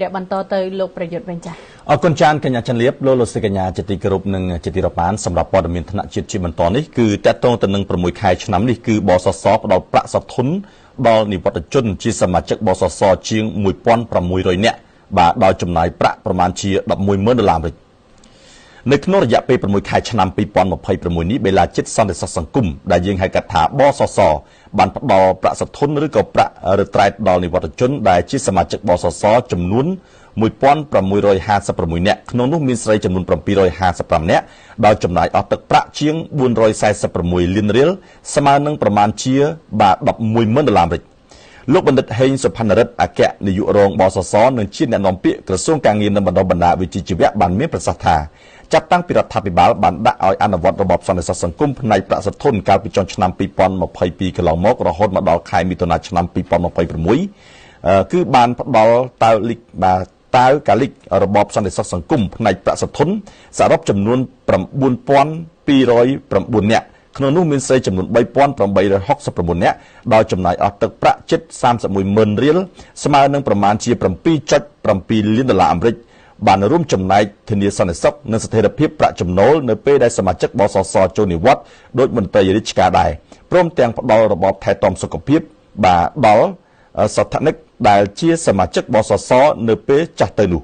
để bàn to tới lụcประโยชน์bên trái. អរគុណចានកញ្ញាចិនលៀបលោកស្រីកញ្ញាជាទីគោរពនិងជាទីរាប់អានសម្រាប់ព័ត៌មានថ្នាក់ជាតិជាបន្តនេះគឺតកតងទៅនឹង6ខែឆ្នាំនេះគឺបសសផ្ដល់ប្រាក់សធនដល់និវត្តជនជាសមាជិកបសសជាង 1600 នាក់បាទដោយចំណាយប្រាក់ប្រមាណជា $110,000 អាមេរិកនៅក្នុងរយៈពេល6ខែឆ្នាំ2026នេះបេឡាចិត្តសន្តិសុខសង្គមដែលយើងហៅកាត់ថាបសសបានផ្ដល់ប្រាក់សធនឬក៏ប្រាក់រត្រែតដល់និវត្តជនដែលជាសមាជិកបសសចំនួន 1656 នាក់ក្នុងនោះមានស្រីចំនួន 755 នាក់ដោយចំណាយអស់ទឹកប្រាក់ជាង 446 លានរៀលស្មើនឹងប្រមាណជាបាទ $110,000 អាមេរិកលោកបណ្ឌិតហេងសុផានរិទ្ធអគ្គនាយករងបសសនិងជាអ្នកនាំពាក្យក្រសួងការងារនិងបណ្ដុះបណ្ដាលវិជ្ជាជីវៈបានមានប្រសាសន៍ថាចាប់តាំងពីរដ្ឋាភិបាលបានដាក់ឲ្យអនុវត្តរបបសន្តិសុខសង្គមផ្នែកប្រាក់សធនកាលពីចុងឆ្នាំ2022កន្លងមករហូតមកដល់ខែមិថុនាឆ្នាំ2026គឺបានផ្ដល់តាវកាលិករបបសន្តិសុខសង្គមផ្នែកប្រាក់សធនសរុបចំនួន 9,209 នាក់ក្នុងនោះមានស្រីចំនួន 3,869 នាក់ដោយចំណាយអស់ទឹកប្រាក់ជិត 31,000 រៀលស្មើនឹងប្រមាណជា $7.7 លានអាមេរិកបានរួមចំណែកធានាសន្តិសុខនិងស្ថិរភាពប្រាក់ចំណូលនៅពេលដែលសមាជិកបសសចូលនិវត្តន៍ដោយមន្ត្រីរាជការដែរព្រមទាំងផ្ដល់របបថែទាំសុខភាពបាទដល់សត្វនិកដែលជាសមាជិកបសសនៅពេលចាស់ទៅនោះ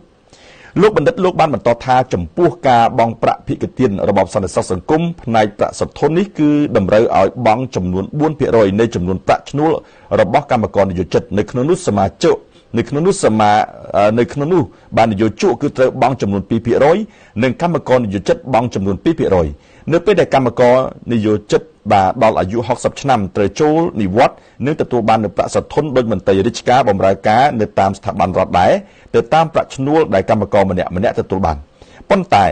លោកបណ្ឌិតលោកបានបន្តថាចំពោះការបង់ប្រាក់ភិកទានរបបសន្តិសុខសង្គមផ្នែកប្រាក់សធននេះគឺតម្រូវឲ្យបង់ចំនួន 4% នៃចំនួនប្រាក់ឈ្នួលរបស់កម្មករនិយោជិតនៅក្នុងនោះសមាជិកនៅក្នុងនោះបាននិយោជកគឺត្រូវបង់ចំនួន 2% និងកម្មករនិយោជិតបង់ចំនួន 2% នៅពេលដែលកម្មករនិយោជិតបាទដល់អាយុ60ឆ្នាំត្រូវចូលនិវត្តន៍និងទទួលបាននូវប្រាក់សធនដោយមន្ត្រីរាជការបម្រើការនៅតាមស្ថាប័នរដ្ឋដែរទៅតាមប្រាក់ឈ្នួលដែលកម្មករម្នាក់ទទួលបានប៉ុន្តែ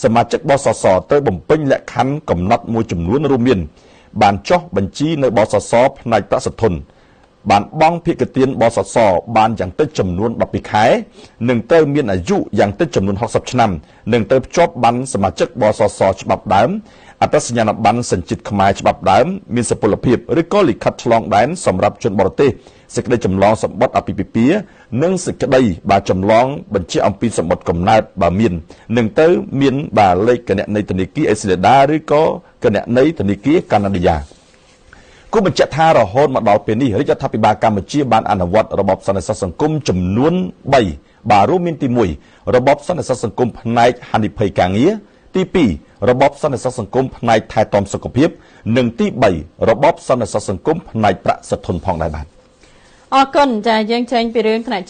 សមាជិកបសសត្រូវបំពេញលក្ខខណ្ឌកំណត់មួយចំនួនរួមមានបានចុះបញ្ជីនៅបសសផ្នែកប្រាក់សធនបានបង់ភិកទានបសសបានយ៉ាងតិចចំនួន 12 ខែនិងត្រូវមានអាយុយ៉ាងតិចចំនួន 60 ឆ្នាំនិងត្រូវភ្ជាប់ប័ណ្ណសមាជិកបសសច្បាប់ដើមអត្តសញ្ញាណប័ណ្ណសញ្ជាតិខ្មែរច្បាប់ដើមមានសុពលភាពឬក៏លិខិតឆ្លងដែនសម្រាប់ជនបរទេសសេចក្តីចម្លងសម្បត្តិអាពាហ៍ពិពាហ៍និងសេចក្តីបាទចម្លងបញ្ជាអំពីសម្បត្តិកំណើតបើមាននឹងទៅមានបាទលេខគណនីធនាគារអេស៊ីលេដាឬក៏គណនីធនាគារកាណាឌីយ៉ាគូបញ្ជាក់ថារហូតមកដល់ពេលនេះរាជរដ្ឋាភិបាលកម្ពុជាបានអនុវត្តរបបសន្តិសុខសង្គមចំនួន 3 បាទរួមមានទី 1 របបសន្តិសុខសង្គមផ្នែកហានិភ័យការងារទី 2 របបសន្តិសុខសង្គមផ្នែកថែទាំសុខភាពនិងទី 3 របបសន្តិសុខសង្គមផ្នែកប្រាក់សធនផងដែរបាទអរគុណចាយើងចេញពីរឿងថ្នាក់